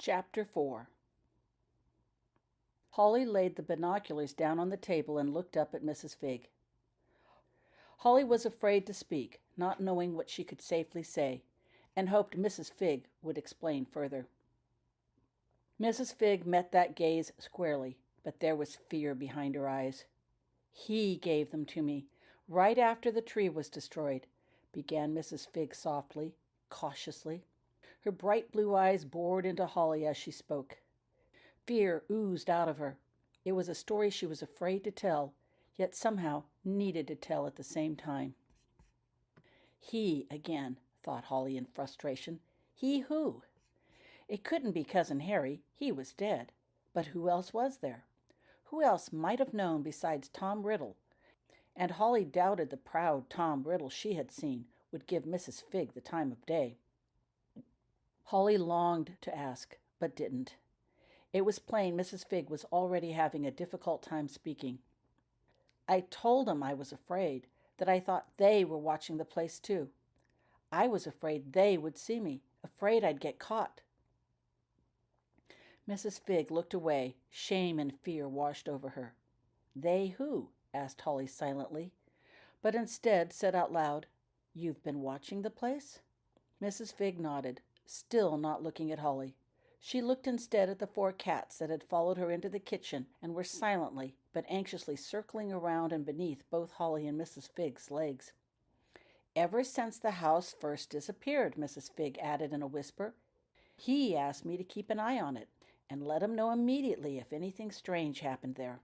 Chapter 4. Holly laid the binoculars down on the table and looked up at Mrs. Figg. Holly was afraid to speak, not knowing what she could safely say, and hoped Mrs. Figg would explain further. Mrs. Figg met that gaze squarely, but there was fear behind her eyes. "He gave them to me, right after the tree was destroyed," began Mrs. Figg softly, cautiously. Her bright blue eyes bored into Holly as she spoke. Fear oozed out of her. It was a story she was afraid to tell, yet somehow needed to tell at the same time. He again, thought Holly in frustration. He who? It couldn't be Cousin Harry. He was dead. But who else was there? Who else might have known besides Tom Riddle? And Holly doubted the proud Tom Riddle she had seen would give Mrs. Figg the time of day. Holly longed to ask, but didn't. It was plain Mrs. Figg was already having a difficult time speaking. "I told 'em I was afraid, that I thought they were watching the place too. I was afraid they would see me, afraid I'd get caught." Mrs. Figg looked away. Shame and fear washed over her. "They who?" asked Holly silently, but instead said out loud, "You've been watching the place?" Mrs. Figg nodded, still not looking at Holly. She looked instead at the 4 cats that had followed her into the kitchen and were silently but anxiously circling around and beneath both Holly and Mrs. Figg's legs. "Ever since the house first disappeared," Mrs. Figg added in a whisper. "He asked me to keep an eye on it and let him know immediately if anything strange happened there.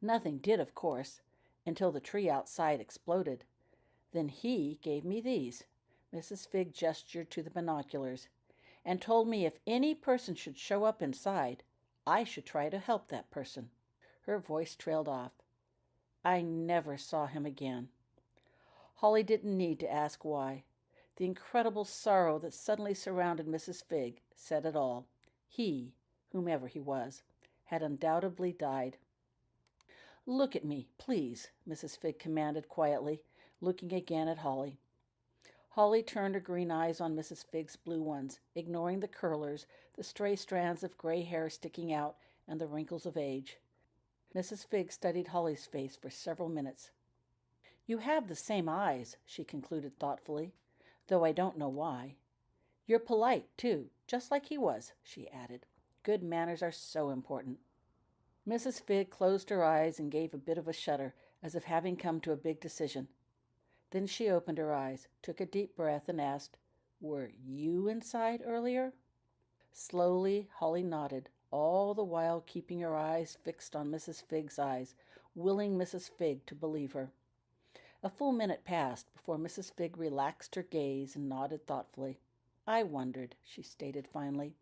Nothing did, of course, until the tree outside exploded. Then he gave me these," Mrs. Figg gestured to the binoculars, "and told me if any person should show up inside, I should try to help that person." Her voice trailed off. "I never saw him again." Holly didn't need to ask why. The incredible sorrow that suddenly surrounded Mrs. Figg said it all. He, whomever he was, had undoubtedly died. "Look at me, please," Mrs. Figg commanded quietly, looking again at Holly. Holly turned her green eyes on Mrs. Figg's blue ones, ignoring the curlers, the stray strands of gray hair sticking out, and the wrinkles of age. Mrs. Figg studied Holly's face for several minutes. "You have the same eyes," she concluded thoughtfully, "though I don't know why. You're polite, too, just like he was," she added. "Good manners are so important." Mrs. Figg closed her eyes and gave a bit of a shudder, as if having come to a big decision. Then she opened her eyes, took a deep breath, and asked, "Were you inside earlier?" Slowly, Holly nodded, all the while keeping her eyes fixed on Mrs. Figg's eyes, willing Mrs. Figg to believe her. A full minute passed before Mrs. Figg relaxed her gaze and nodded thoughtfully. "I wondered," she stated finally.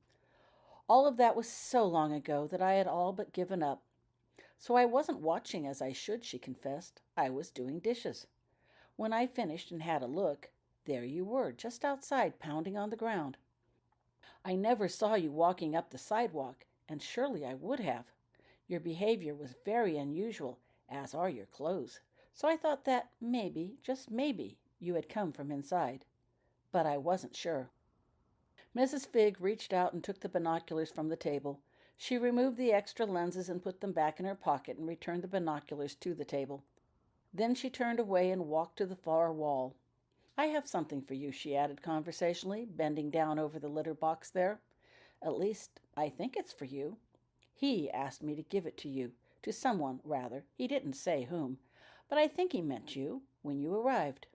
"All of that was so long ago that I had all but given up. So I wasn't watching as I should," she confessed. "I was doing dishes. When I finished and had a look, there you were, just outside, pounding on the ground. I never saw you walking up the sidewalk, and surely I would have. Your behavior was very unusual, as are your clothes, so I thought that maybe, just maybe, you had come from inside. But I wasn't sure." Mrs. Figg reached out and took the binoculars from the table. She removed the extra lenses and put them back in her pocket and returned the binoculars to the table. Then she turned away and walked to the far wall. "I have something for you," she added conversationally, bending down over the litter box there. "At least, I think it's for you. He asked me to give it to you, to someone, rather. He didn't say whom, but I think he meant you when you arrived."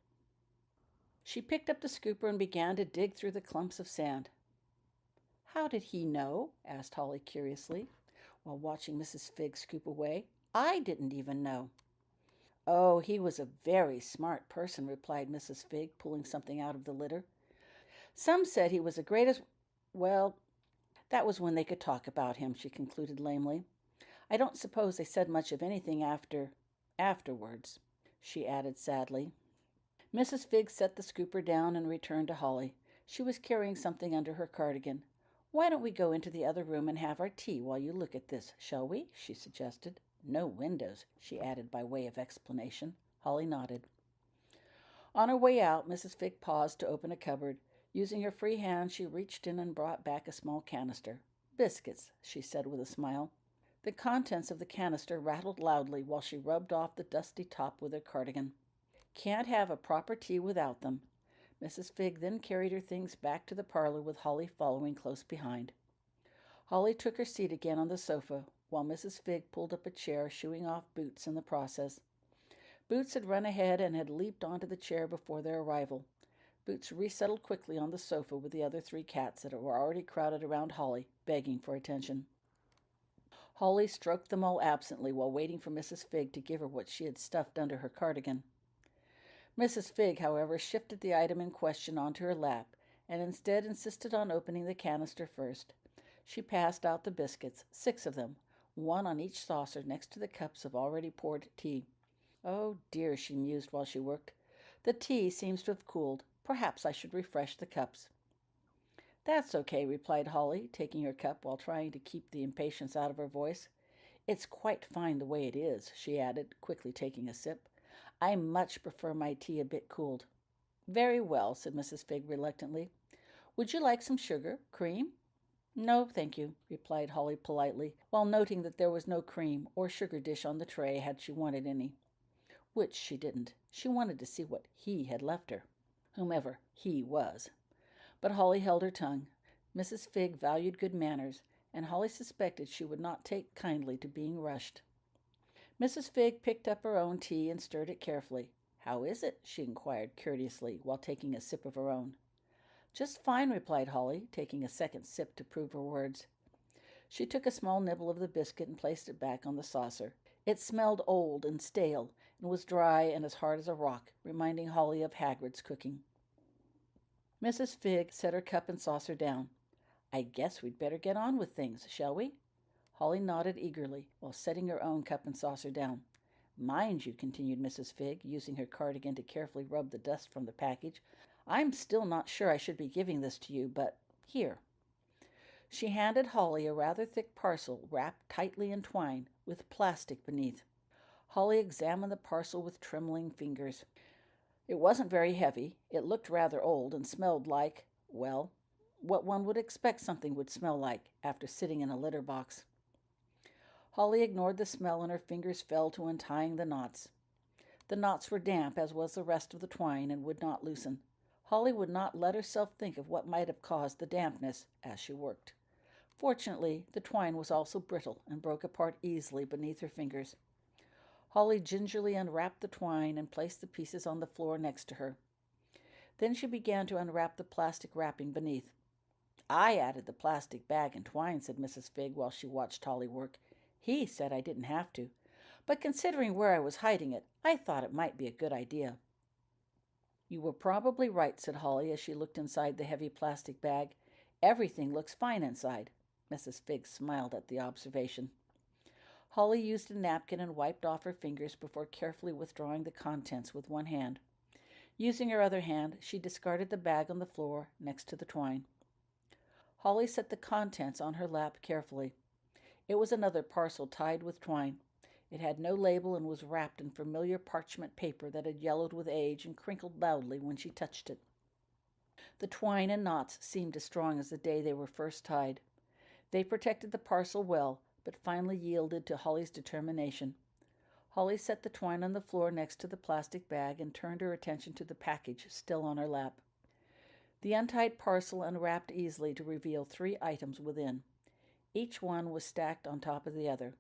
She picked up the scooper and began to dig through the clumps of sand. "How did he know?" asked Holly curiously, while watching Mrs. Figg scoop away. "I didn't even know." "Oh, he was a very smart person," replied Mrs. Figg, pulling something out of the litter. "Some said he was the greatest— well, that was when they could talk about him," she concluded lamely. "I don't suppose they said much of anything afterwards," she added sadly. Mrs. Figg set the scooper down and returned to Holly. She was carrying something under her cardigan. "Why don't we go into the other room and have our tea while you look at this, shall we?" she suggested. "No windows," she added by way of explanation. Holly nodded. On her way out, Mrs. Figg paused to open a cupboard. Using her free hand, she reached in and brought back a small canister. "Biscuits," she said with a smile. The contents of the canister rattled loudly while she rubbed off the dusty top with her cardigan. "Can't have a proper tea without them." Mrs. Figg then carried her things back to the parlor with Holly following close behind. Holly took her seat again on the sofa, while Mrs. Figg pulled up a chair, shooing off Boots in the process. Boots had run ahead and had leaped onto the chair before their arrival. Boots resettled quickly on the sofa with the other 3 cats that were already crowded around Holly, begging for attention. Holly stroked them all absently while waiting for Mrs. Figg to give her what she had stuffed under her cardigan. Mrs. Figg, however, shifted the item in question onto her lap, and instead insisted on opening the canister first. She passed out the biscuits, 6 of them, 1 on each saucer next to the cups of already poured tea. "Oh dear," she mused while she worked. "The tea seems to have cooled. Perhaps I should refresh the cups." "That's okay," replied Holly, taking her cup while trying to keep the impatience out of her voice. "It's quite fine the way it is," she added, quickly taking a sip. "I much prefer my tea a bit cooled." "Very well," said Mrs. Figg reluctantly. "Would you like some sugar, cream?" "No, thank you," replied Holly politely, while noting that there was no cream or sugar dish on the tray had she wanted any. Which she didn't. She wanted to see what he had left her, whomever he was. But Holly held her tongue. Mrs. Figg valued good manners, and Holly suspected she would not take kindly to being rushed. Mrs. Figg picked up her own tea and stirred it carefully. "How is it?" she inquired courteously, while taking a sip of her own. "Just fine," replied Holly, taking a second sip to prove her words. She took a small nibble of the biscuit and placed it back on the saucer. It smelled old and stale, and was dry and as hard as a rock, reminding Holly of Hagrid's cooking. Mrs. Figg set her cup and saucer down. "I guess we'd better get on with things, shall we?" Holly nodded eagerly, while setting her own cup and saucer down. "Mind you," continued Mrs. Figg, using her cardigan to carefully rub the dust from the package, "I'm still not sure I should be giving this to you, but here." She handed Holly a rather thick parcel wrapped tightly in twine, with plastic beneath. Holly examined the parcel with trembling fingers. It wasn't very heavy. It looked rather old and smelled like, well, what one would expect something would smell like after sitting in a litter box. Holly ignored the smell, and her fingers fell to untying the knots. The knots were damp, as was the rest of the twine, and would not loosen. Holly would not let herself think of what might have caused the dampness as she worked. Fortunately, the twine was also brittle and broke apart easily beneath her fingers. Holly gingerly unwrapped the twine and placed the pieces on the floor next to her. Then she began to unwrap the plastic wrapping beneath. "I added the plastic bag and twine," said Mrs. Figg while she watched Holly work. "He said I didn't have to. But considering where I was hiding it, I thought it might be a good idea." "You were probably right," said Holly as she looked inside the heavy plastic bag. "Everything looks fine inside." Mrs. Figg smiled at the observation. Holly used a napkin and wiped off her fingers before carefully withdrawing the contents with one hand. Using her other hand, she discarded the bag on the floor next to the twine. Holly set the contents on her lap carefully. It was another parcel tied with twine. It had no label and was wrapped in familiar parchment paper that had yellowed with age and crinkled loudly when she touched it. The twine and knots seemed as strong as the day they were first tied. They protected the parcel well, but finally yielded to Holly's determination. Holly set the twine on the floor next to the plastic bag and turned her attention to the package still on her lap. The untied parcel unwrapped easily to reveal 3 items within. Each one was stacked on top of the other.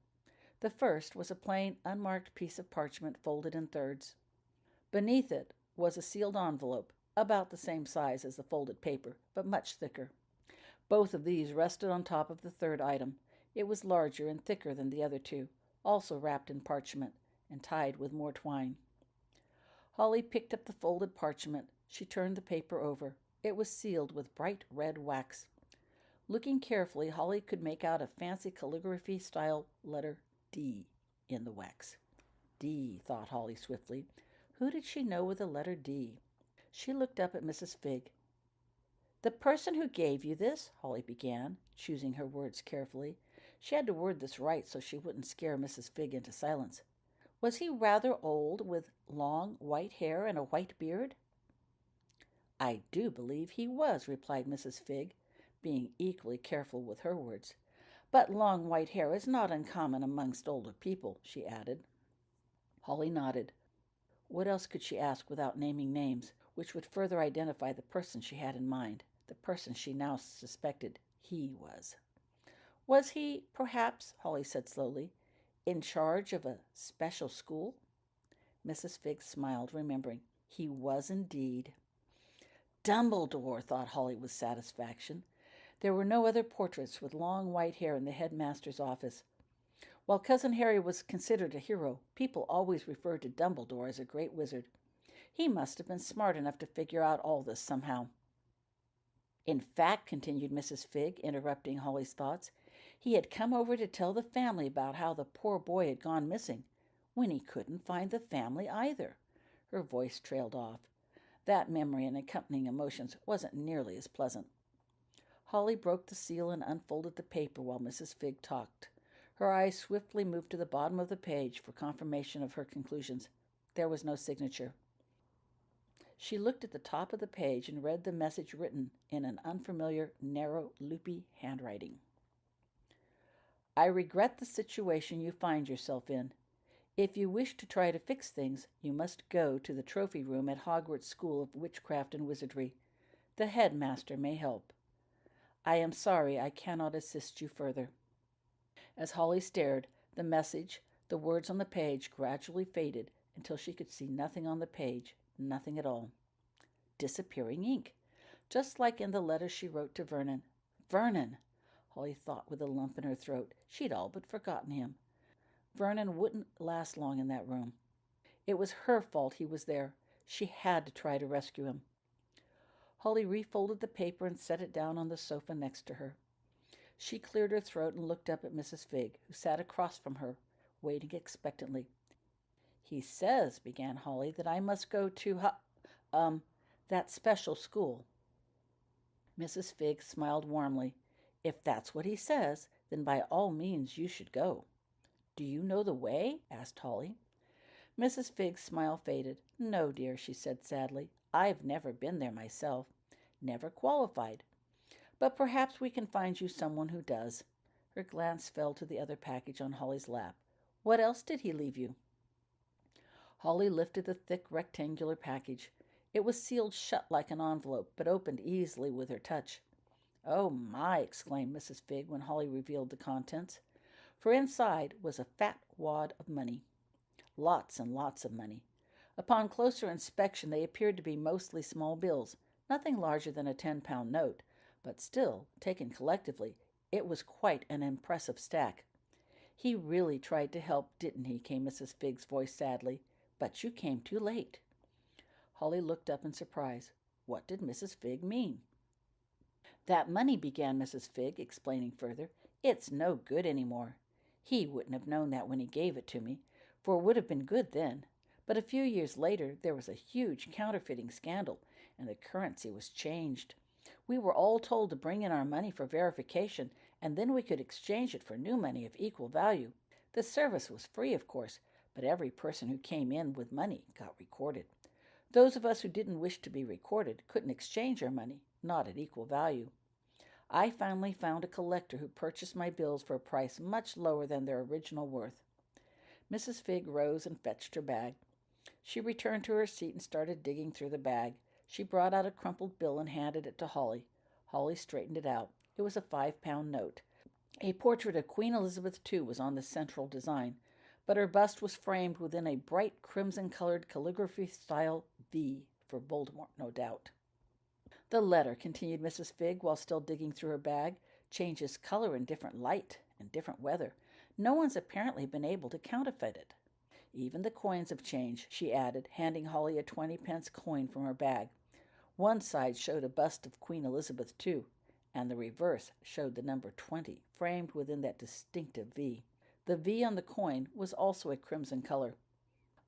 The first was a plain, unmarked piece of parchment folded in thirds. Beneath it was a sealed envelope, about the same size as the folded paper, but much thicker. Both of these rested on top of the third item. It was larger and thicker than the other 2, also wrapped in parchment and tied with more twine. Holly picked up the folded parchment. She turned the paper over. It was sealed with bright red wax. Looking carefully, Holly could make out a fancy calligraphy-style letter D in the wax. D, thought Holly swiftly. Who did she know with the letter D? She looked up at Mrs. Figg. "The person who gave you this," Holly began, choosing her words carefully. She had to word this right so she wouldn't scare Mrs. Figg into silence. "Was he rather old, with long white hair and a white beard?" I do believe he was, replied Mrs. Figg, being equally careful with her words. But long white hair is not uncommon amongst older people, she added. Holly nodded. What else could she ask without naming names, which would further identify the person she had in mind, the person she now suspected he was? Was he, perhaps, Holly said slowly, in charge of a special school? Mrs. Figg smiled, remembering. He was indeed. Dumbledore, thought Holly with satisfaction. There were no other portraits with long white hair in the headmaster's office. While Cousin Harry was considered a hero, people always referred to Dumbledore as a great wizard. He must have been smart enough to figure out all this somehow. In fact, continued Mrs. Figg, interrupting Holly's thoughts, he had come over to tell the family about how the poor boy had gone missing, when he couldn't find the family either. Her voice trailed off. That memory and accompanying emotions wasn't nearly as pleasant. Holly broke the seal and unfolded the paper while Mrs. Figg talked. Her eyes swiftly moved to the bottom of the page for confirmation of her conclusions. There was no signature. She looked at the top of the page and read the message written in an unfamiliar, narrow, loopy handwriting. I regret the situation you find yourself in. If you wish to try to fix things, you must go to the trophy room at Hogwarts School of Witchcraft and Wizardry. The headmaster may help. I am sorry I cannot assist you further. As Holly stared, the message, the words on the page gradually faded until she could see nothing on the page, nothing at all. Disappearing ink, just like in the letter she wrote to Vernon. Vernon! Holly thought with a lump in her throat. She'd all but forgotten him. Vernon wouldn't last long in that room. It was her fault he was there. She had to try to rescue him. Holly refolded the paper and set it down on the sofa next to her. She cleared her throat and looked up at Mrs. Figg, who sat across from her, waiting expectantly. He says, began Holly, that I must go to, that special school. Mrs. Figg smiled warmly. If that's what he says, then by all means you should go. Do you know the way? Asked Holly. Mrs. Figg's smile faded. No, dear, she said sadly. I've never been there myself. Never qualified. But perhaps we can find you someone who does. Her glance fell to the other package on Holly's lap. What else did he leave you? Holly lifted the thick rectangular package. It was sealed shut like an envelope, but opened easily with her touch. Oh, my, exclaimed Mrs. Figg when Holly revealed the contents. For inside was a fat wad of money. Lots and lots of money. Upon closer inspection, they appeared to be mostly small bills, nothing larger than a 10-pound note, but still, taken collectively, it was quite an impressive stack. He really tried to help, didn't he? Came Mrs. Figg's voice sadly. But you came too late. Holly looked up in surprise. What did Mrs. Figg mean? That money, began Mrs. Figg, explaining further. It's no good any more. He wouldn't have known that when he gave it to me, for it would have been good then. But a few years later, there was a huge counterfeiting scandal, and the currency was changed. We were all told to bring in our money for verification, and then we could exchange it for new money of equal value. The service was free, of course, but every person who came in with money got recorded. Those of us who didn't wish to be recorded couldn't exchange our money, not at equal value. I finally found a collector who purchased my bills for a price much lower than their original worth. Mrs. Figg rose and fetched her bag. She returned to her seat and started digging through the bag. She brought out a crumpled bill and handed it to Holly. Holly straightened it out. It was a 5-pound note. A portrait of Queen Elizabeth II was on the central design, but her bust was framed within a bright crimson-colored calligraphy-style V, for Voldemort, no doubt. The letter, continued Mrs. Figg while still digging through her bag, changes color in different light and different weather. No one's apparently been able to counterfeit it. Even the coins have changed, she added, handing Holly a 20-pence coin from her bag. One side showed a bust of Queen Elizabeth II, and the reverse showed the number 20, framed within that distinctive V. The V on the coin was also a crimson color.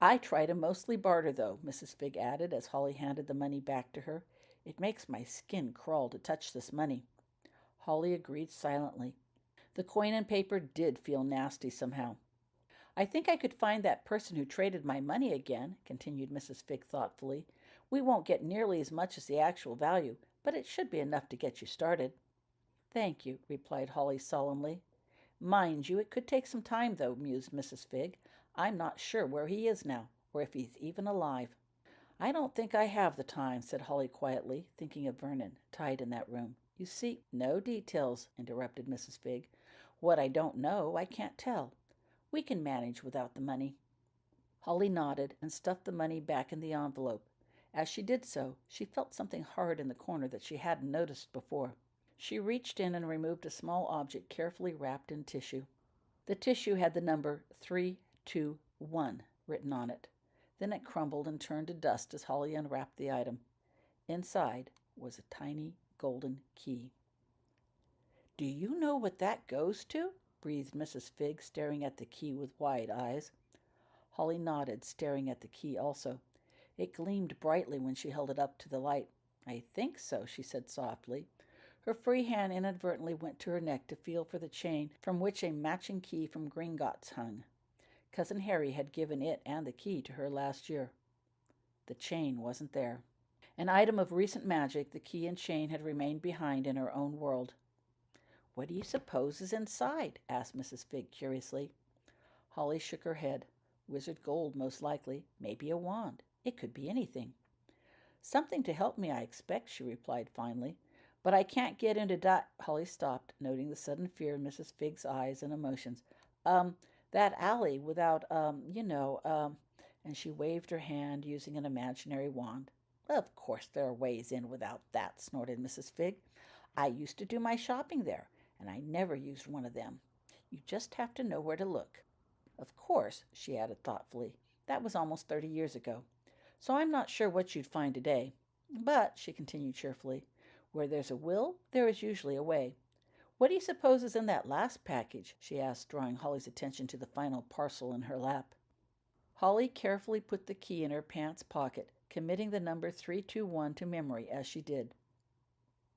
I try to mostly barter, though, Mrs. Figg added as Holly handed the money back to her. It makes my skin crawl to touch this money. Holly agreed silently. The coin and paper did feel nasty somehow. I think I could find that person who traded my money again, continued Mrs. Figg thoughtfully. We won't get nearly as much as the actual value, but it should be enough to get you started." "Thank you," replied Holly solemnly. "Mind you, it could take some time, though," mused Mrs. Figg. "I'm not sure where he is now, or if he's even alive." "I don't think I have the time," said Holly quietly, thinking of Vernon, tied in that room. "You see—" "No details," interrupted Mrs. Figg. "What I don't know, I can't tell. We can manage without the money." Holly nodded and stuffed the money back in the envelope. As she did so, she felt something hard in the corner that she hadn't noticed before. She reached in and removed a small object carefully wrapped in tissue. The tissue had the number 321 written on it. Then it crumbled and turned to dust as Holly unwrapped the item. Inside was a tiny golden key. "Do you know what that goes to?" breathed Mrs. Figg, staring at the key with wide eyes. Holly nodded, staring at the key also. It gleamed brightly when she held it up to the light. "I think so," she said softly. Her free hand inadvertently went to her neck to feel for the chain from which a matching key from Gringotts hung. Cousin Harry had given it and the key to her last year. The chain wasn't there. An item of recent magic, the key and chain had remained behind in her own world. "What do you suppose is inside?" asked Mrs. Figg curiously. Holly shook her head. "Wizard gold, most likely. Maybe a wand. It could be anything." "Something to help me, I expect," she replied finally. "But I can't get into Holly stopped, noting the sudden fear in Mrs. Figg's eyes and emotions. That alley without, and she waved her hand using an imaginary wand. "Of course there are ways in without that," snorted Mrs. Figg. "I used to do my shopping there, and I never used one of them. You just have to know where to look. Of course," she added thoughtfully, "that was almost 30 years ago, so I'm not sure what you'd find today. But," she continued cheerfully, "where there's a will, there is usually a way. What do you suppose is in that last package?" she asked, drawing Holly's attention to the final parcel in her lap. Holly carefully put the key in her pants pocket, committing the number 321 to memory as she did.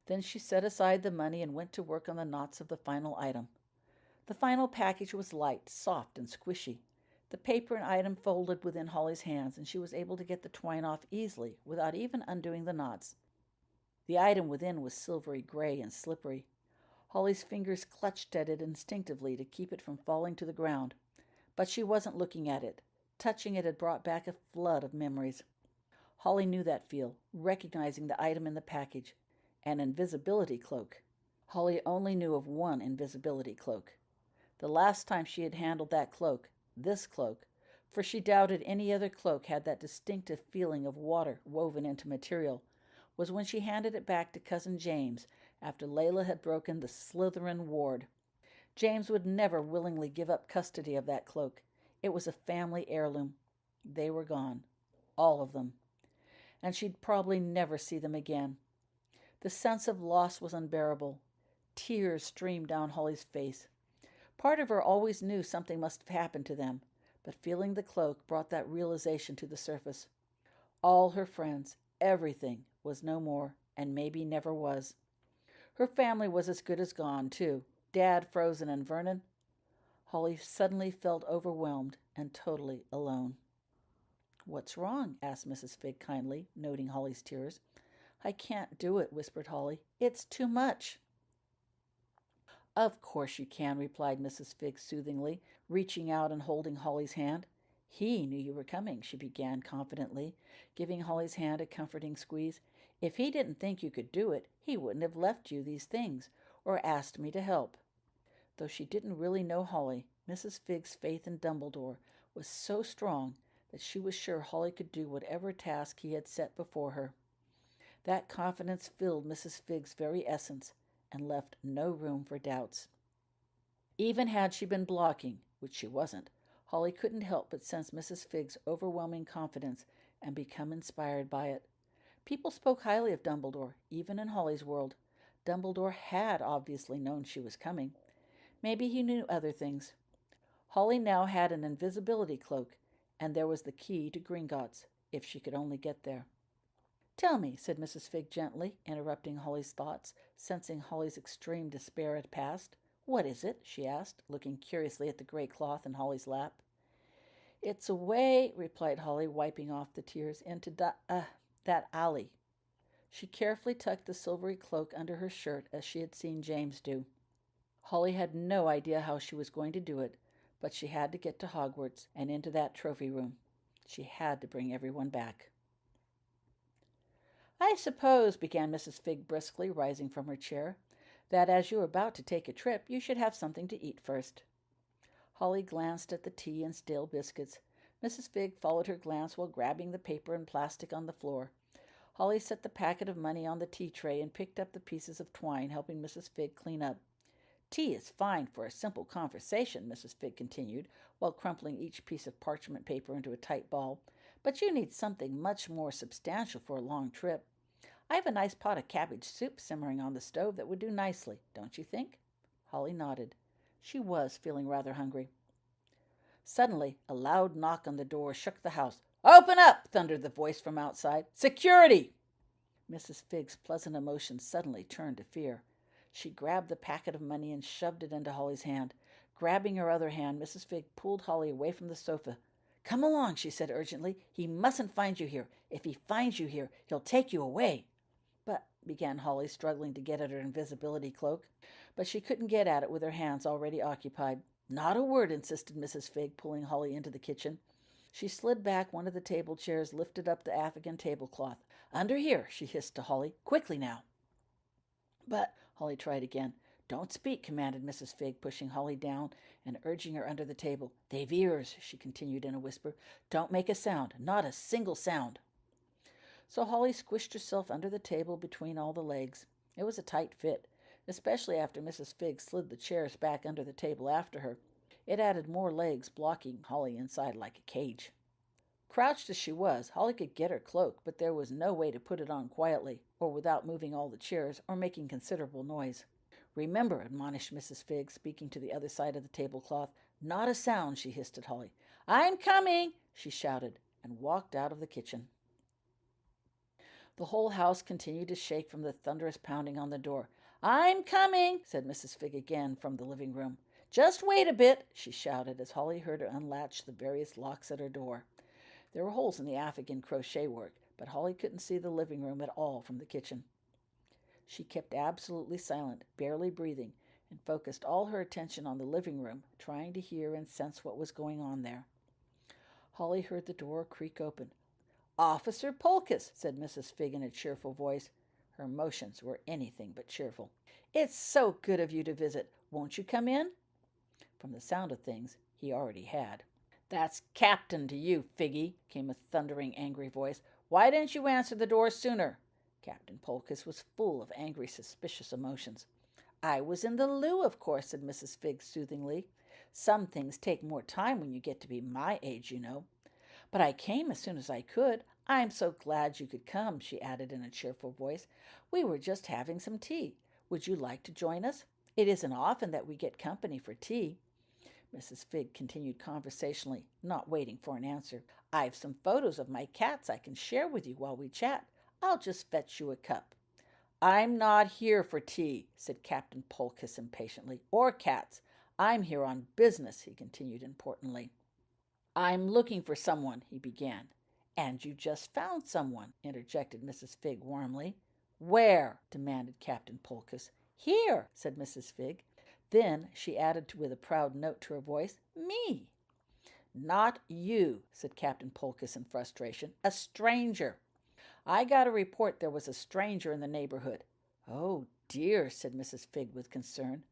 Then she set aside the money and went to work on the knots of the final item. The final package was light, soft, and squishy. The paper and item folded within Holly's hands, and she was able to get the twine off easily without even undoing the knots. The item within was silvery gray and slippery. Holly's fingers clutched at it instinctively to keep it from falling to the ground, but she wasn't looking at it. Touching it had brought back a flood of memories. Holly knew that feel, recognizing the item in the package, an invisibility cloak. Holly only knew of one invisibility cloak. The last time she had handled that cloak, this cloak, for she doubted any other cloak had that distinctive feeling of water woven into material, was when she handed it back to Cousin James after Layla had broken the Slytherin ward. James would never willingly give up custody of that cloak. It was a family heirloom. They were gone. All of them. And she'd probably never see them again. The sense of loss was unbearable. Tears streamed down Holly's face. Part of her always knew something must have happened to them, but feeling the cloak brought that realization to the surface. All her friends, everything, was no more, and maybe never was. Her family was as good as gone, too. Dad frozen and Vernon. Holly suddenly felt overwhelmed and totally alone. "What's wrong?" asked Mrs. Figg kindly, noting Holly's tears. "I can't do it," whispered Holly. "It's too much." "Of course you can," replied Mrs. Figg soothingly, reaching out and holding Holly's hand. "He knew you were coming," she began confidently, giving Holly's hand a comforting squeeze. "If he didn't think you could do it, he wouldn't have left you these things, or asked me to help." Though she didn't really know Holly, Mrs. Figg's faith in Dumbledore was so strong that she was sure Holly could do whatever task he had set before her. That confidence filled Mrs. Figg's very essence and left no room for doubts. Even had she been blocking, which she wasn't, Holly couldn't help but sense Mrs. Figg's overwhelming confidence and become inspired by it. People spoke highly of Dumbledore, even in Holly's world. Dumbledore had obviously known she was coming. Maybe he knew other things. Holly now had an invisibility cloak, and there was the key to Gringotts, if she could only get there. "Tell me," said Mrs. Figg gently, interrupting Holly's thoughts, sensing Holly's extreme despair had passed. "What is it?" she asked, looking curiously at the gray cloth in Holly's lap. "It's a way," replied Holly, wiping off the tears, "into that alley. She carefully tucked the silvery cloak under her shirt as she had seen James do. Holly had no idea how she was going to do it, but she had to get to Hogwarts and into that trophy room. She had to bring everyone back. "I suppose," began Mrs. Figg briskly, rising from her chair, "that as you are about to take a trip, you should have something to eat first." Holly glanced at the tea and stale biscuits. Mrs. Figg followed her glance while grabbing the paper and plastic on the floor. Holly set the packet of money on the tea tray and picked up the pieces of twine, helping Mrs. Figg clean up. "Tea is fine for a simple conversation," Mrs. Figg continued, while crumpling each piece of parchment paper into a tight ball, "but you need something much more substantial for a long trip. I have a nice pot of cabbage soup simmering on the stove that would do nicely, don't you think?" Holly nodded. She was feeling rather hungry. Suddenly, a loud knock on the door shook the house. "Open up!" thundered the voice from outside. "Security!" Mrs. Figg's pleasant emotions suddenly turned to fear. She grabbed the packet of money and shoved it into Holly's hand. Grabbing her other hand, Mrs. Figg pulled Holly away from the sofa. "Come along," she said urgently. "He mustn't find you here. If he finds you here, he'll take you away." "But," began Holly, struggling to get at her invisibility cloak. But she couldn't get at it with her hands already occupied. "Not a word," insisted Mrs. Figg, pulling Holly into the kitchen. She slid back one of the table chairs, lifted up the African tablecloth. "Under here," she hissed to Holly. "Quickly now." "But," Holly tried again. "Don't speak," commanded Mrs. Figg, pushing Holly down and urging her under the table. "They've ears," she continued in a whisper. "Don't make a sound, not a single sound." So Holly squished herself under the table between all the legs. It was a tight fit, especially after Mrs. Figg slid the chairs back under the table after her. It added more legs, blocking Holly inside like a cage. Crouched as she was, Holly could get her cloak, but there was no way to put it on quietly, or without moving all the chairs, or making considerable noise. "Remember," admonished Mrs. Figg, speaking to the other side of the tablecloth. "Not a sound," she hissed at Holly. "I'm coming," she shouted, and walked out of the kitchen. The whole house continued to shake from the thunderous pounding on the door. "I'm coming," said Mrs. Figg again from the living room. "Just wait a bit," she shouted as Holly heard her unlatch the various locks at her door. There were holes in the African crochet work, but Holly couldn't see the living room at all from the kitchen. She kept absolutely silent, barely breathing, and focused all her attention on the living room, trying to hear and sense what was going on there. Holly heard the door creak open. "Officer Polkus," said Mrs. Figg in a cheerful voice. Her emotions were anything but cheerful. "It's so good of you to visit. Won't you come in?" From the sound of things, he already had. "That's Captain to you, Figgy," came a thundering, angry voice. "Why didn't you answer the door sooner?" Captain Polkus was full of angry, suspicious emotions. "I was in the loo, of course," said Mrs. Figg soothingly. "Some things take more time when you get to be my age, you know. But I came as soon as I could. I'm so glad you could come," she added in a cheerful voice. "We were just having some tea. Would you like to join us? It isn't often that we get company for tea." Mrs. Figg continued conversationally, not waiting for an answer. "I've some photos of my cats I can share with you while we chat. I'll just fetch you a cup." "I'm not here for tea," said Captain Polkus impatiently, "or cats. I'm here on business," he continued importantly. "I'm looking for someone," he began. "And you just found someone," interjected Mrs. Figg warmly. "Where?" demanded Captain Polkus. "Here," said Mrs. Figg. Then she added with a proud note to her voice, "Me." "Not you," said Captain Polkus in frustration. "A stranger. I got a report there was a stranger in the neighborhood." "Oh, dear," said Mrs. Figg with concern.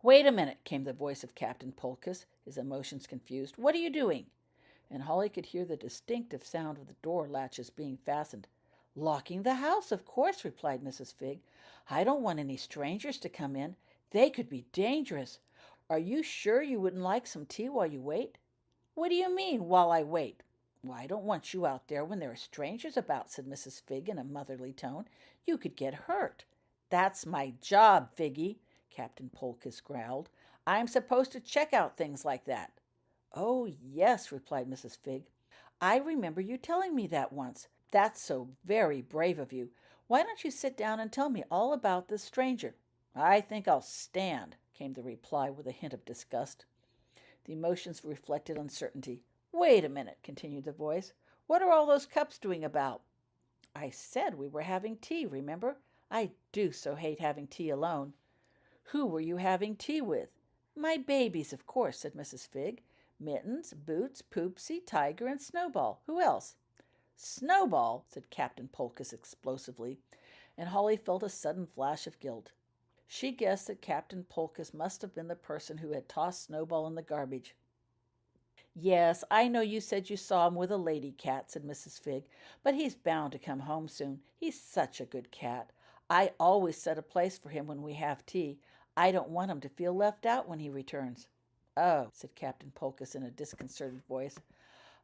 "Wait a minute," came the voice of Captain Polkus, his emotions confused. "What are you doing?" And Holly could hear the distinctive sound of the door latches being fastened. "Locking the house, of course," replied Mrs. Figg. "I don't want any strangers to come in. They could be dangerous. Are you sure you wouldn't like some tea while you wait?" "What do you mean, while I wait?" "Well, I don't want you out there when there are strangers about," said Mrs. Figg in a motherly tone. "You could get hurt." "That's my job, Figgy," Captain Polkus growled. "I'm supposed to check out things like that." "Oh, yes," replied Mrs. Figg. "I remember you telling me that once. That's so very brave of you. Why don't you sit down and tell me all about this stranger?" "I think I'll stand," came the reply with a hint of disgust. The emotions reflected uncertainty. "Wait a minute," continued the voice. "What are all those cups doing about?" I said we were having tea, remember? I do so hate having tea alone. Who were you having tea with? My babies, of course, said Mrs. Figg. Mittens, Boots, Poopsie, Tiger, and Snowball. Who else? Snowball, said Captain Polkus explosively, and Holly felt a sudden flash of guilt. She guessed that Captain Polkus must have been the person who had tossed Snowball in the garbage. Yes, I know you said you saw him with a lady cat, said Mrs. Figg, but he's bound to come home soon. He's such a good cat. I always set a place for him when we have tea. I don't want him to feel left out when he returns. Oh, said Captain Polkus in a disconcerted voice.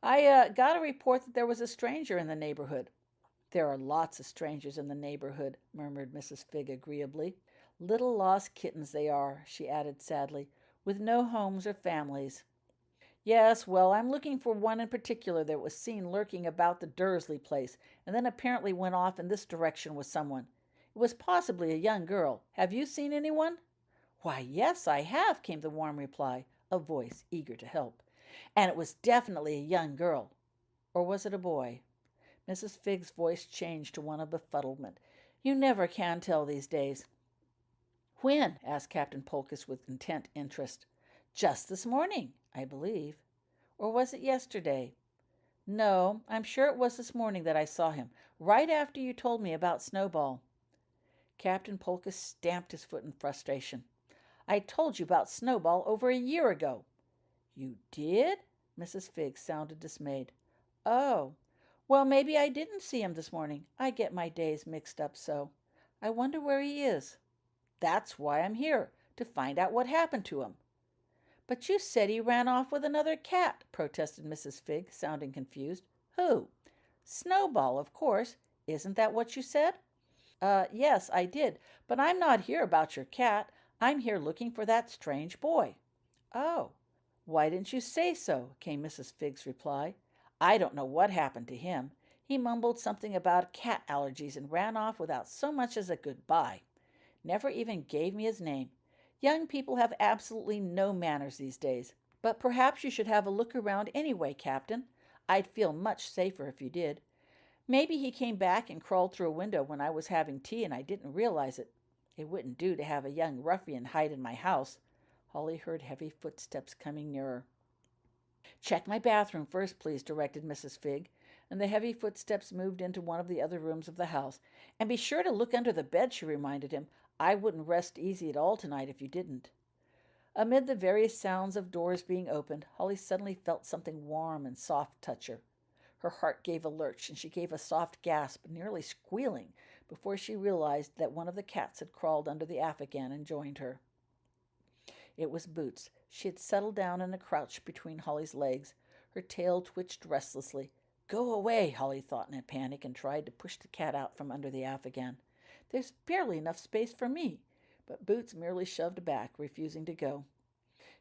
I got a report that there was a stranger in the neighborhood. There are lots of strangers in the neighborhood, murmured Mrs. Figg agreeably. Little lost kittens they are, she added sadly, with no homes or families. Yes, well, I'm looking for one in particular that was seen lurking about the Dursley place, and then apparently went off in this direction with someone. It was possibly a young girl. Have you seen anyone? Why, yes, I have, came the warm reply, a voice eager to help. And it was definitely a young girl. Or was it a boy? Mrs. Figg's voice changed to one of befuddlement. You never can tell these days. When? Asked Captain Polkus with intent interest. Just this morning, I believe. Or was it yesterday? No, I'm sure it was this morning that I saw him, right after you told me about Snowball. Captain Polkus stamped his foot in frustration. I told you about Snowball over a year ago. You did? Mrs. Figg sounded dismayed. Oh, well, maybe I didn't see him this morning. I get my days mixed up so. I wonder where he is. That's why I'm here, to find out what happened to him. But you said he ran off with another cat, protested Mrs. Figg, sounding confused. Who? Snowball, of course. Isn't that what you said? Yes, I did, but I'm not here about your cat. I'm here looking for that strange boy. Oh, why didn't you say so? Came Mrs. Figg's reply. I don't know what happened to him. He mumbled something about cat allergies and ran off without so much as a goodbye. Never even gave me his name. Young people have absolutely no manners these days. But perhaps you should have a look around anyway, Captain. I'd feel much safer if you did. Maybe he came back and crawled through a window when I was having tea and I didn't realize it. It wouldn't do to have a young ruffian hide in my house. Holly heard heavy footsteps coming nearer. Check my bathroom first, please, directed Mrs. Figg, and the heavy footsteps moved into one of the other rooms of the house. And be sure to look under the bed, she reminded him. I wouldn't rest easy at all tonight if you didn't. Amid the various sounds of doors being opened, Holly suddenly felt something warm and soft touch her. Her heart gave a lurch, and she gave a soft gasp, nearly squealing, before she realized that one of the cats had crawled under the afghan and joined her. It was Boots. She had settled down in a crouch between Holly's legs. Her tail twitched restlessly. Go away, Holly thought in a panic, and tried to push the cat out from under the afghan. There's barely enough space for me. But Boots merely shoved back, refusing to go.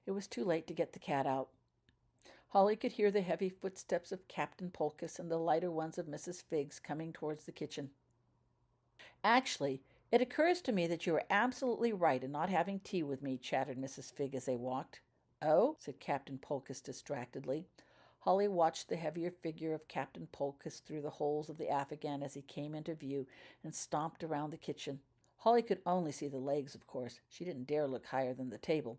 It was too late to get the cat out. Holly could hear the heavy footsteps of Captain Polkus and the lighter ones of Mrs. Figg's coming towards the kitchen. Actually, it occurs to me that you were absolutely right in not having tea with me, chattered Mrs. Figg as they walked. Oh, said Captain Polkus distractedly. Holly watched the heavier figure of Captain Polkus through the holes of the afghan as he came into view and stomped around the kitchen. Holly could only see the legs, of course. She didn't dare look higher than the table.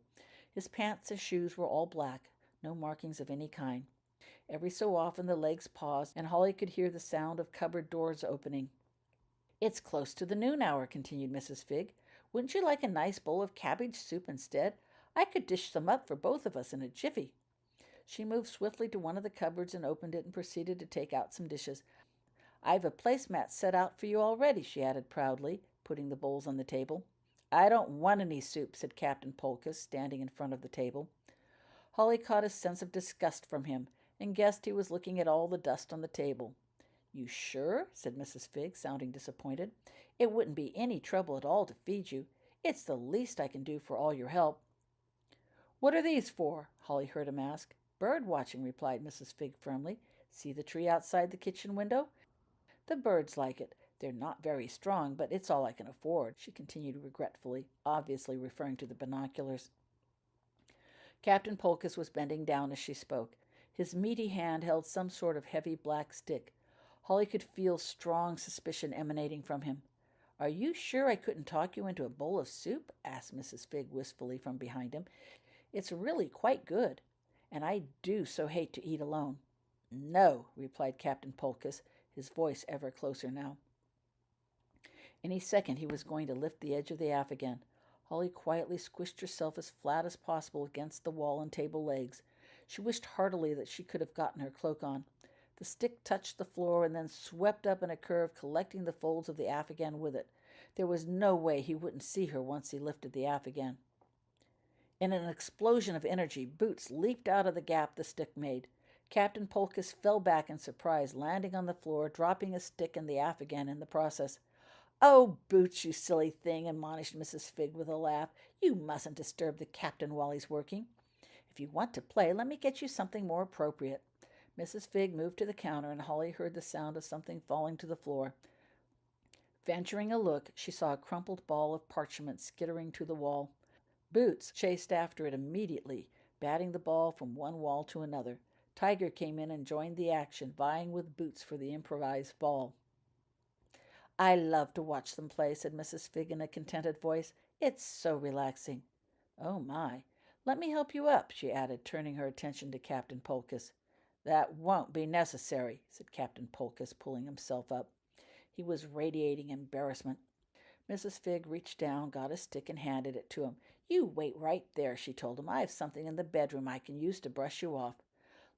His pants and shoes were all black, no markings of any kind. Every so often the legs paused, and Holly could hear the sound of cupboard doors opening. It's close to the noon hour, continued Mrs. Figg. Wouldn't you like a nice bowl of cabbage soup instead? I could dish some up for both of us in a jiffy. She moved swiftly to one of the cupboards and opened it and proceeded to take out some dishes. I've a placemat set out for you already, she added proudly, putting the bowls on the table. I don't want any soup, said Captain Polkus, standing in front of the table. Holly caught a sense of disgust from him and guessed he was looking at all the dust on the table. You sure? Said Mrs. Figg, sounding disappointed. It wouldn't be any trouble at all to feed you. It's the least I can do for all your help. What are these for? Holly heard him ask. Bird watching, replied Mrs. Figg firmly. See the tree outside the kitchen window? The birds like it. They're not very strong, but it's all I can afford, she continued regretfully, obviously referring to the binoculars. Captain Polkus was bending down as she spoke. His meaty hand held some sort of heavy black stick. Holly could feel strong suspicion emanating from him. "Are you sure I couldn't talk you into a bowl of soup?" asked Mrs. Figg wistfully from behind him. "It's really quite good, and I do so hate to eat alone." "No," replied Captain Polkus, his voice ever closer now. Any second he was going to lift the edge of the afghan. Holly quietly squished herself as flat as possible against the wall and table legs. She wished heartily that she could have gotten her cloak on. The stick touched the floor and then swept up in a curve, collecting the folds of the afghan with it. There was no way he wouldn't see her once he lifted the afghan. In an explosion of energy, Boots leaped out of the gap the stick made. Captain Polkus fell back in surprise, landing on the floor, dropping a stick and the afghan in the process. "Oh, Boots, you silly thing," admonished Mrs. Figg with a laugh. "You mustn't disturb the captain while he's working. If you want to play, let me get you something more appropriate." Mrs. Figg moved to the counter, and Holly heard the sound of something falling to the floor. Venturing a look, she saw a crumpled ball of parchment skittering to the wall. Boots chased after it immediately, batting the ball from one wall to another. Tiger came in and joined the action, vying with Boots for the improvised ball. "I love to watch them play," said Mrs. Figg in a contented voice. "It's so relaxing." "Oh, my. Let me help you up," she added, turning her attention to Captain Polkus. "That won't be necessary," said Captain Polkus, pulling himself up. He was radiating embarrassment. Mrs. Figg reached down, got a stick, and handed it to him. "You wait right there," she told him. "I have something in the bedroom I can use to brush you off."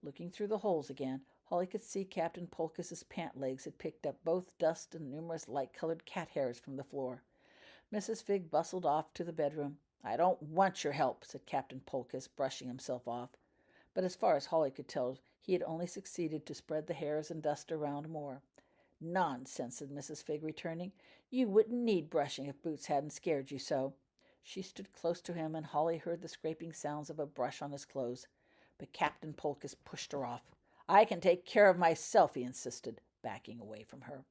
Looking through the holes again, Holly could see Captain Polkus's pant legs had picked up both dust and numerous light-colored cat hairs from the floor. Mrs. Figg bustled off to the bedroom. "I don't want your help," said Captain Polkus, brushing himself off. But as far as Holly could tell, he had only succeeded to spread the hairs and dust around more. "Nonsense," said Mrs. Figg, returning. "You wouldn't need brushing if Boots hadn't scared you so." She stood close to him, and Holly heard the scraping sounds of a brush on his clothes. But Captain Polkus pushed her off. "I can take care of myself," he insisted, backing away from her.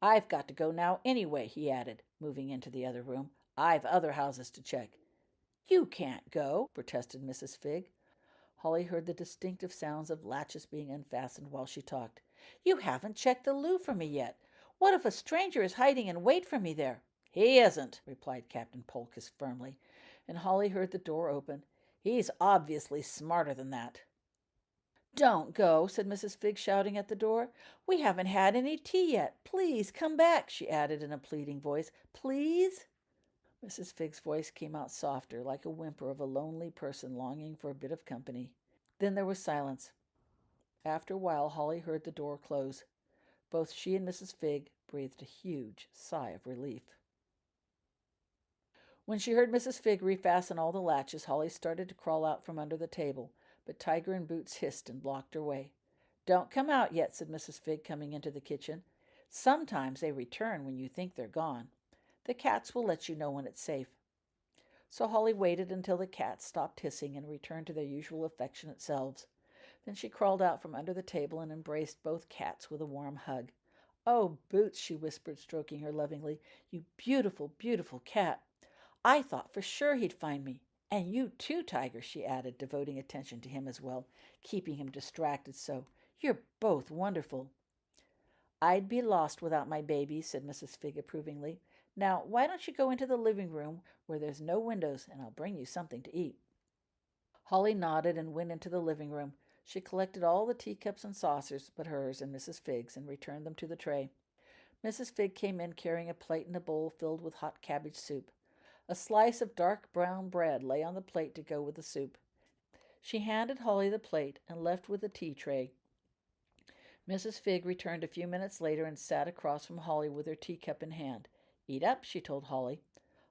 "I've got to go now anyway," he added, moving into the other room. "I've other houses to check." "You can't go," protested Mrs. Figg. Holly heard the distinctive sounds of latches being unfastened while she talked. "You haven't checked the loo for me yet. What if a stranger is hiding in wait for me there?" "He isn't," replied Captain Polkus firmly, and Holly heard the door open. "He's obviously smarter than that." "Don't go," said Mrs. Figg, shouting at the door. "We haven't had any tea yet. Please come back," she added in a pleading voice. "Please?" Mrs. Figg's voice came out softer, like a whimper of a lonely person longing for a bit of company. Then there was silence. After a while, Holly heard the door close. Both she and Mrs. Figg breathed a huge sigh of relief. When she heard Mrs. Figg refasten all the latches, Holly started to crawl out from under the table, but Tiger and Boots hissed and blocked her way. "Don't come out yet," said Mrs. Figg, coming into the kitchen. "Sometimes they return when you think they're gone. The cats will let you know when it's safe." So Holly waited until the cats stopped hissing and returned to their usual affectionate selves. Then she crawled out from under the table and embraced both cats with a warm hug. "Oh, Boots," she whispered, stroking her lovingly, "you beautiful, beautiful cat. I thought for sure he'd find me. And you too, Tiger," she added, devoting attention to him as well, keeping him distracted so. "You're both wonderful." "I'd be lost without my babies," said Mrs. Figg approvingly. "Now, why don't you go into the living room where there's no windows, and I'll bring you something to eat." Holly nodded and went into the living room. She collected all the teacups and saucers but hers and Mrs. Figg's and returned them to the tray. Mrs. Figg came in carrying a plate and a bowl filled with hot cabbage soup. A slice of dark brown bread lay on the plate to go with the soup. She handed Holly the plate and left with the tea tray. Mrs. Figg returned a few minutes later and sat across from Holly with her teacup in hand. "Eat up," she told Holly.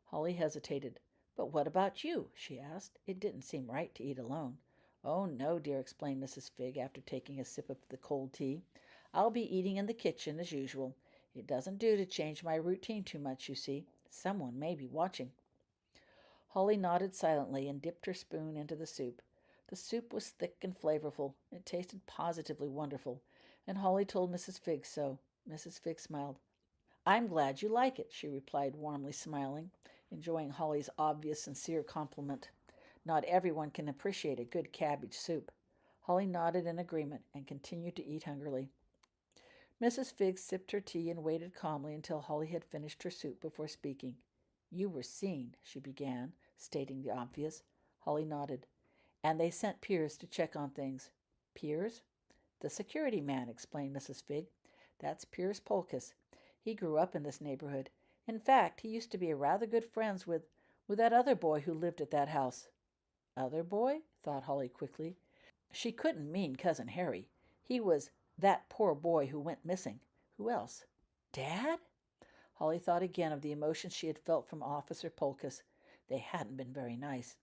Holly hesitated. "But what about you?" she asked. It didn't seem right to eat alone. "Oh, no, dear," explained Mrs. Figg after taking a sip of the cold tea. "I'll be eating in the kitchen as usual. It doesn't do to change my routine too much, you see. Someone may be watching." Holly nodded silently and dipped her spoon into the soup. The soup was thick and flavorful. It tasted positively wonderful, and Holly told Mrs. Figg so. Mrs. Figg smiled. "I'm glad you like it," she replied, warmly smiling, enjoying Holly's obvious, sincere compliment. Not everyone can appreciate a good cabbage soup. Holly nodded in agreement and continued to eat hungrily. Mrs. Figg sipped her tea and waited calmly until Holly had finished her soup before speaking. "You were seen," she began, stating the obvious. Holly nodded. "And they sent Piers to check on things." "Piers?" "The security man," explained Mrs. Figg. "That's Piers Polkiss. He grew up in this neighborhood. In fact, he used to be rather good friends with that other boy who lived at that house." "Other boy?" thought Holly quickly. She couldn't mean Cousin Harry. He was that poor boy who went missing. Who else? Dad? Holly thought again of the emotions she had felt from Officer Polkiss. They hadn't been very nice.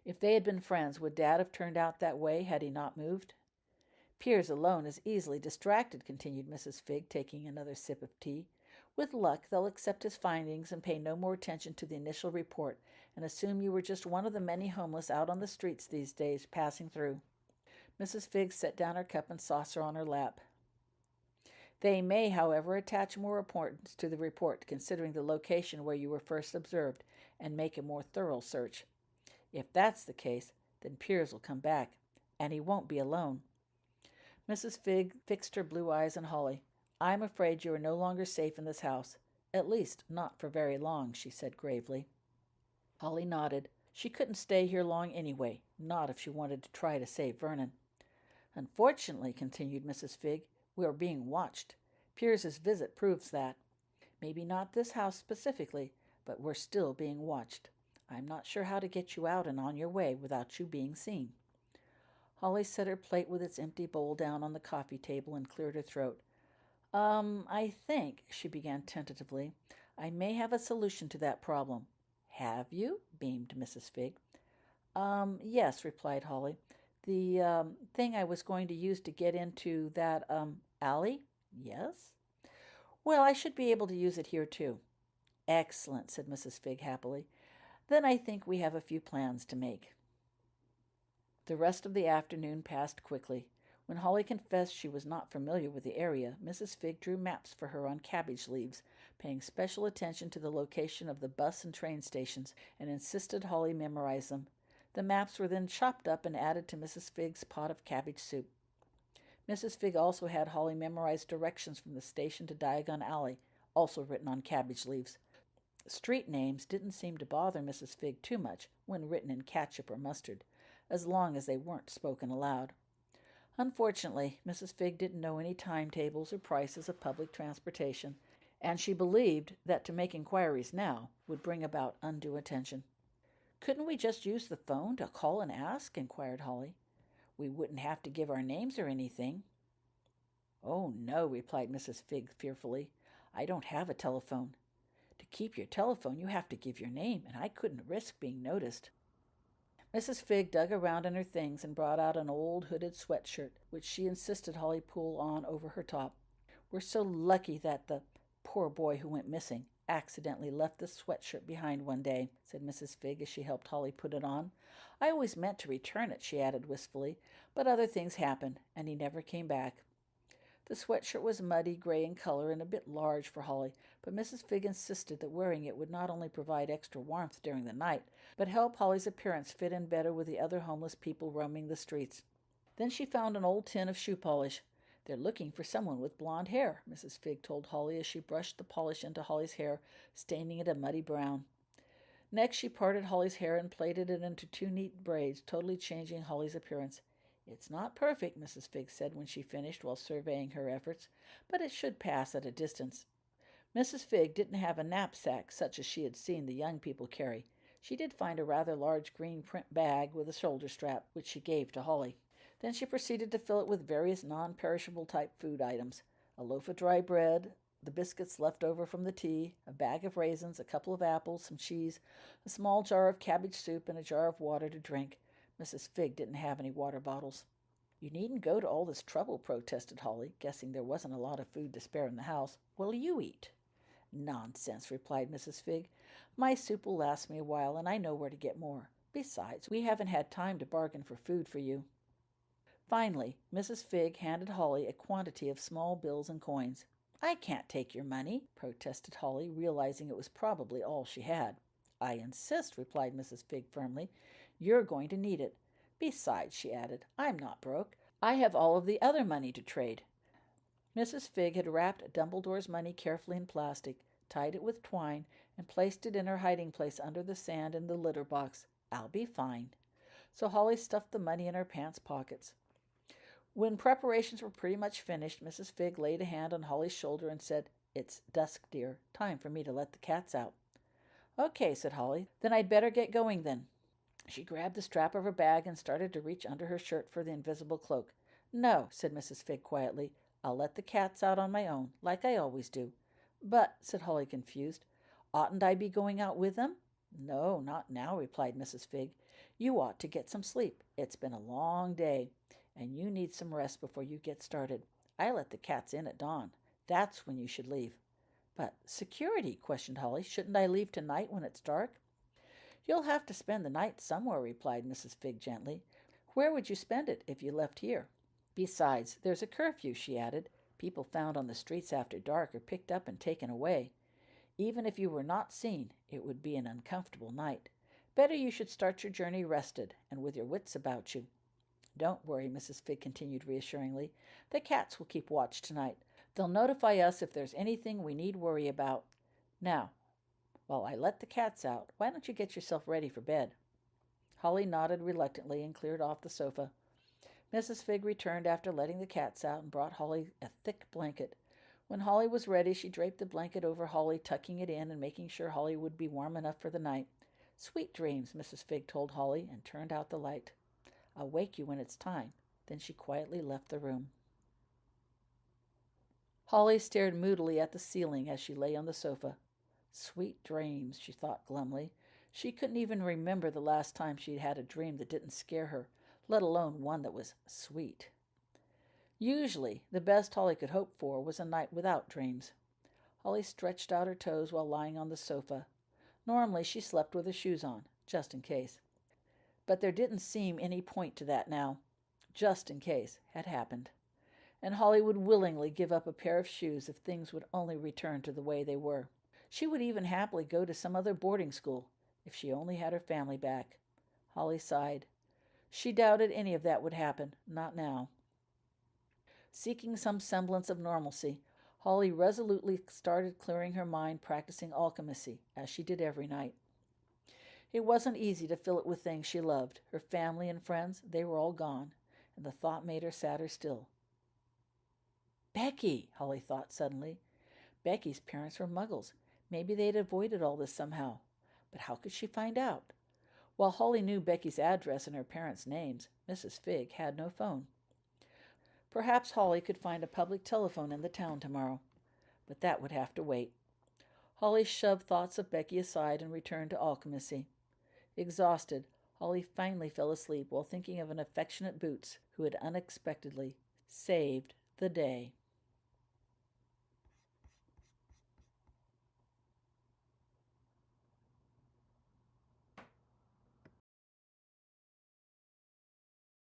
If they had been friends, would Dad have turned out that way had he not moved? "Piers alone is easily distracted," continued Mrs. Figg, taking another sip of tea. "With luck, they'll accept his findings and pay no more attention to the initial report and assume you were just one of the many homeless out on the streets these days passing through." Mrs. Figg set down her cup and saucer on her lap. "They may, however, attach more importance to the report, considering the location where you were first observed, and make a more thorough search. If that's the case, then Piers will come back, and he won't be alone." Mrs. Figg fixed her blue eyes on Holly. "I'm afraid you are no longer safe in this house. At least, not for very long," she said gravely. Holly nodded. She couldn't stay here long anyway, not if she wanted to try to save Vernon. "Unfortunately," continued Mrs. Figg, "we are being watched. Piers's visit proves that. Maybe not this house specifically, but we're still being watched. I'm not sure how to get you out and on your way without you being seen." Holly set her plate with its empty bowl down on the coffee table and cleared her throat. I think," she began tentatively, "I may have a solution to that problem." "Have you?" beamed Mrs. Figg. Yes," replied Holly. "The thing I was going to use to get into that alley?" "Yes." "Well, I should be able to use it here, too." "Excellent," said Mrs. Figg happily. "Then I think we have a few plans to make." The rest of the afternoon passed quickly. When Holly confessed she was not familiar with the area, Mrs. Figg drew maps for her on cabbage leaves, paying special attention to the location of the bus and train stations, and insisted Holly memorize them. The maps were then chopped up and added to Mrs. Figg's pot of cabbage soup. Mrs. Figg also had Holly memorize directions from the station to Diagon Alley, also written on cabbage leaves. Street names didn't seem to bother Mrs. Figg too much when written in ketchup or mustard, as long as they weren't spoken aloud. Unfortunately, Mrs. Figg didn't know any timetables or prices of public transportation, and she believed that to make inquiries now would bring about undue attention. "Couldn't we just use the phone to call and ask?" inquired Holly. "We wouldn't have to give our names or anything." "Oh, no," replied Mrs. Figg fearfully. "I don't have a telephone. To keep your telephone, you have to give your name, and I couldn't risk being noticed." Mrs. Figg dug around in her things and brought out an old hooded sweatshirt, which she insisted Holly pull on over her top. "We're so lucky that the poor boy who went missing accidentally left this sweatshirt behind one day," said Mrs. Figg as she helped Holly put it on. "I always meant to return it," she added wistfully, "but other things happened, and he never came back." The sweatshirt was muddy gray in color and a bit large for Holly, but Mrs. Figg insisted that wearing it would not only provide extra warmth during the night, but help Holly's appearance fit in better with the other homeless people roaming the streets. Then she found an old tin of shoe polish. "They're looking for someone with blonde hair," Mrs. Figg told Holly as she brushed the polish into Holly's hair, staining it a muddy brown. Next, she parted Holly's hair and plaited it into two neat braids, totally changing Holly's appearance. "It's not perfect," Mrs. Figg said when she finished, while surveying her efforts, "but it should pass at a distance." Mrs. Figg didn't have a knapsack such as she had seen the young people carry. She did find a rather large green print bag with a shoulder strap, which she gave to Holly. Then she proceeded to fill it with various non-perishable type food items: a loaf of dry bread, the biscuits left over from the tea, a bag of raisins, a couple of apples, some cheese, a small jar of cabbage soup, and a jar of water to drink. Mrs. Figg didn't have any water bottles. "You needn't go to all this trouble," protested Holly, guessing there wasn't a lot of food to spare in the house. "What'll you eat?" "Nonsense," replied Mrs. Figg. "My soup will last me a while, and I know where to get more. Besides, we haven't had time to bargain for food for you." Finally, Mrs. Figg handed Holly a quantity of small bills and coins. "I can't take your money," protested Holly, realizing it was probably all she had. "I insist," replied Mrs. Figg firmly. "You're going to need it. Besides," she added, "I'm not broke. I have all of the other money to trade." Mrs. Figg had wrapped Dumbledore's money carefully in plastic, tied it with twine, and placed it in her hiding place under the sand in the litter box. "I'll be fine." So Holly stuffed the money in her pants pockets. When preparations were pretty much finished, Mrs. Figg laid a hand on Holly's shoulder and said, "It's dusk, dear. Time for me to let the cats out." "Okay," said Holly. "Then I'd better get going then." She grabbed the strap of her bag and started to reach under her shirt for the invisible cloak. "No," said Mrs. Figg quietly. "I'll let the cats out on my own, like I always do." "But," said Holly, confused, "oughtn't I be going out with them?" "No, not now," replied Mrs. Figg. "You ought to get some sleep. It's been a long day, and you need some rest before you get started. I let the cats in at dawn. That's when you should leave." "But security?" questioned Holly. "Shouldn't I leave tonight when it's dark?" "You'll have to spend the night somewhere," replied Mrs. Figg gently. "Where would you spend it if you left here? Besides, there's a curfew," she added. "People found on the streets after dark are picked up and taken away. Even if you were not seen, it would be an uncomfortable night. Better you should start your journey rested and with your wits about you." "Don't worry," Mrs. Figg continued reassuringly. "The cats will keep watch tonight. They'll notify us if there's anything we need worry about. Now, while I let the cats out, why don't you get yourself ready for bed?" Holly nodded reluctantly and cleared off the sofa. Mrs. Figg returned after letting the cats out and brought Holly a thick blanket. When Holly was ready, she draped the blanket over Holly, tucking it in and making sure Holly would be warm enough for the night. "Sweet dreams," Mrs. Figg told Holly, and turned out the light. "I'll wake you when it's time." Then she quietly left the room. Holly stared moodily at the ceiling as she lay on the sofa. "Sweet dreams," she thought glumly. She couldn't even remember the last time she'd had a dream that didn't scare her, let alone one that was sweet. Usually, the best Holly could hope for was a night without dreams. Holly stretched out her toes while lying on the sofa. Normally, she slept with her shoes on, just in case. But there didn't seem any point to that now. "Just in case" had happened. And Holly would willingly give up a pair of shoes if things would only return to the way they were. She would even happily go to some other boarding school, if she only had her family back. Holly sighed. She doubted any of that would happen, not now. Seeking some semblance of normalcy, Holly resolutely started clearing her mind, practicing alchemy, as she did every night. It wasn't easy to fill it with things she loved. Her family and friends, they were all gone, and the thought made her sadder still. Becky, Holly thought suddenly. Becky's parents were Muggles. Maybe they'd avoided all this somehow. But how could she find out? While Holly knew Becky's address and her parents' names, Mrs. Figg had no phone. Perhaps Holly could find a public telephone in the town tomorrow, but that would have to wait. Holly shoved thoughts of Becky aside and returned to alchemy. Exhausted, Holly finally fell asleep while thinking of an affectionate Boots who had unexpectedly saved the day.